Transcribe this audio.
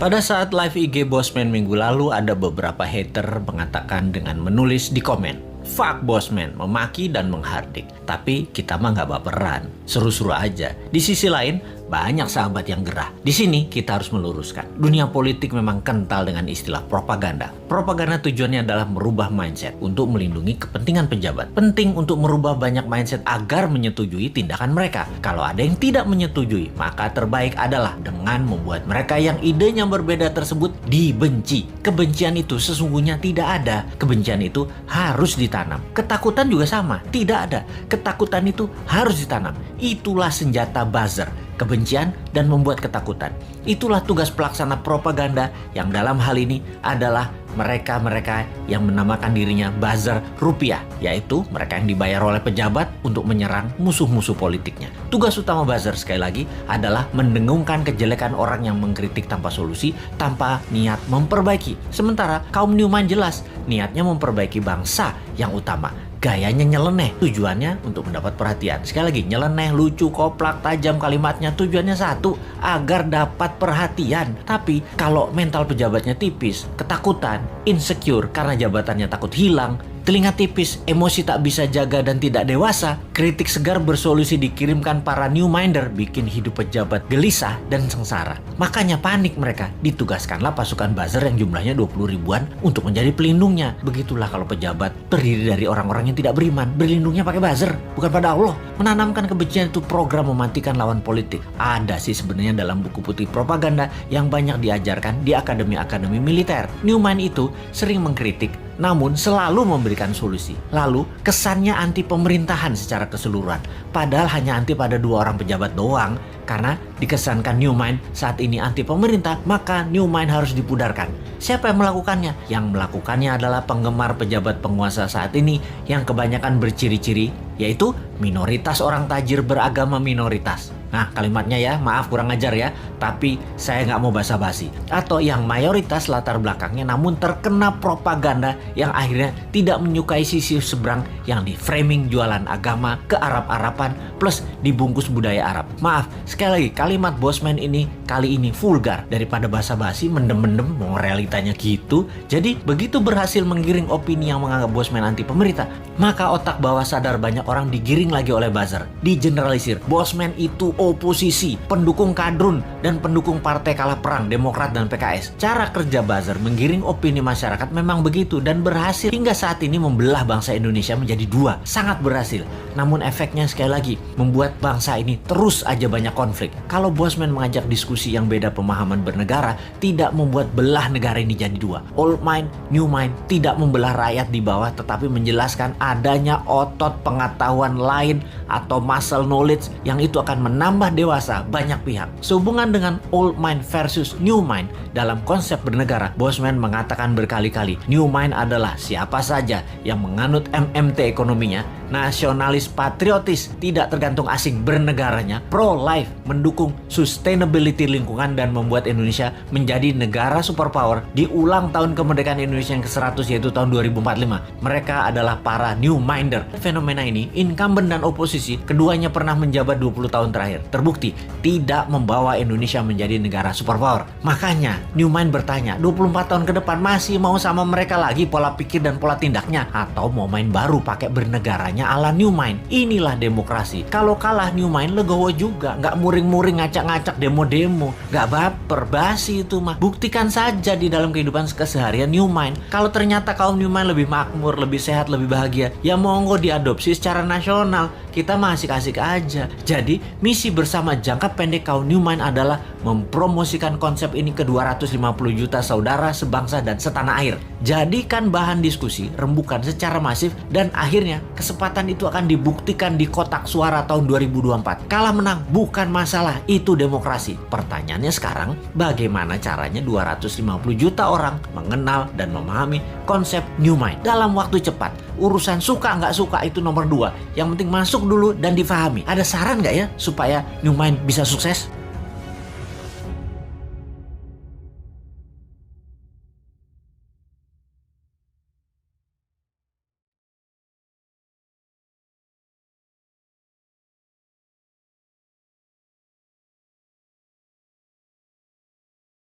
Pada saat live IG Bosman minggu lalu, ada beberapa hater mengatakan dengan menulis di komen, "Fuck Bosman," memaki dan menghardik. Tapi kita mah nggak baperan, seru-seru aja. Di sisi lain, banyak sahabat yang gerah. Di sini kita harus meluruskan. Dunia politik memang kental dengan istilah propaganda. Propaganda tujuannya adalah merubah mindset untuk melindungi kepentingan pejabat. Penting untuk merubah banyak mindset agar menyetujui tindakan mereka. Kalau ada yang tidak menyetujui, maka terbaik adalah dengan membuat mereka yang idenya berbeda tersebut dibenci. Kebencian itu sesungguhnya tidak ada. Kebencian itu harus ditanam. Ketakutan juga sama, tidak ada. Ketakutan itu harus ditanam. Itulah senjata buzzer. Kebencian dan membuat ketakutan. Itulah tugas pelaksana propaganda yang dalam hal ini adalah mereka-mereka yang menamakan dirinya buzzer rupiah, yaitu mereka yang dibayar oleh pejabat untuk menyerang musuh-musuh politiknya. Tugas utama buzzer sekali lagi adalah mendengungkan kejelekan orang yang mengkritik tanpa solusi, tanpa niat memperbaiki. Sementara kaum Newman jelas niatnya memperbaiki bangsa yang utama. Gayanya nyeleneh, tujuannya untuk mendapat perhatian. Sekali lagi, nyeleneh, lucu, koplak, tajam kalimatnya, tujuannya satu, agar dapat perhatian. Tapi kalau mental pejabatnya tipis, ketakutan, insecure karena jabatannya takut hilang, telinga tipis, emosi tak bisa jaga dan tidak dewasa, kritik segar bersolusi dikirimkan para new minder, bikin hidup pejabat gelisah dan sengsara. Makanya panik mereka, ditugaskanlah pasukan buzzer yang jumlahnya 20 ribuan untuk menjadi pelindungnya. Begitulah kalau pejabat terdiri dari orang-orang yang tidak beriman, berlindungnya pakai buzzer, bukan pada Allah. Menanamkan kebencian itu program mematikan lawan politik. Ada sih sebenarnya dalam buku putih propaganda yang banyak diajarkan di akademi-akademi militer. Newman itu sering mengkritik, namun selalu memberikan solusi. Lalu kesannya anti pemerintahan secara keseluruhan. Padahal hanya anti pada 2 orang pejabat doang. Karena dikesankan Newman saat ini anti pemerintah, maka Newman harus dipudarkan. Siapa yang melakukannya? Yang melakukannya adalah penggemar pejabat penguasa saat ini yang kebanyakan berciri-ciri, yaitu minoritas orang tajir beragama minoritas. Nah, kalimatnya ya, maaf kurang ajar ya, tapi saya nggak mau basa-basi. Atau yang mayoritas latar belakangnya namun terkena propaganda yang akhirnya tidak menyukai sisi seberang yang di framing jualan agama ke Arab-Araban plus dibungkus budaya Arab. Maaf, sekali lagi kalimat Bosman ini kali ini vulgar. Daripada basa-basi mendem-mendem mau realitanya gitu. Jadi begitu berhasil menggiring opini yang menganggap Bosman anti pemerintah, maka otak bawah sadar banyak orang digiring lagi oleh buzzer. Digeneralisir, Bosman itu oposisi, pendukung kadrun, dan pendukung partai kalah perang, Demokrat dan PKS. Cara kerja buzzer menggiring opini masyarakat memang begitu dan berhasil hingga saat ini membelah bangsa Indonesia menjadi 2. Sangat berhasil. Namun efeknya sekali lagi membuat bangsa ini terus aja banyak konflik. Kalau Bosman mengajak diskusi yang beda pemahaman bernegara, tidak membuat belah negara ini jadi 2. Old mind, new mind, tidak membelah rakyat di bawah tetapi menjelaskan adanya otot pengetahuan lain atau muscle knowledge yang itu akan menambah dewasa banyak pihak. Sehubungan dengan old mind versus new mind dalam konsep bernegara, Bosman mengatakan berkali-kali, new mind adalah siapa saja yang menganut MMT ekonominya, nasionalis patriotis, tidak tergantung asing bernegaranya, pro-life, mendukung sustainability lingkungan dan membuat Indonesia menjadi negara superpower di ulang tahun kemerdekaan Indonesia yang ke-100 yaitu tahun 2045. Mereka adalah para new minder. Fenomena ini, incumbent dan oposisi, keduanya pernah menjabat 20 tahun terakhir. Terbukti tidak membawa Indonesia menjadi negara superpower. Makanya Newman bertanya, 24 tahun ke depan masih mau sama mereka lagi pola pikir dan pola tindaknya, atau mau main baru pakai bernegaranya ala Newman? Inilah demokrasi. Kalau kalah Newman legowo juga, nggak muring-muring ngacak-ngacak demo-demo, nggak baper, basi itu mah. Buktikan saja di dalam kehidupan keseharian Newman. Kalau ternyata kaum Newman lebih makmur, lebih sehat, lebih bahagia, ya monggo diadopsi secara nasional. Kita masih asik aja. Jadi misi bersama jangka pendek kaum Newman adalah mempromosikan konsep ini ke 250 juta saudara sebangsa dan setanah air. Jadikan bahan diskusi, rembukan secara masif, dan akhirnya kesempatan itu akan dibuktikan di kotak suara tahun 2024. Kalah menang bukan masalah, itu demokrasi. Pertanyaannya sekarang, bagaimana caranya 250 juta orang mengenal dan memahami konsep Newman dalam waktu cepat? Urusan suka nggak suka itu nomor 2. Yang penting masuk dulu dan difahami. Ada saran nggak ya supaya Newman bisa sukses?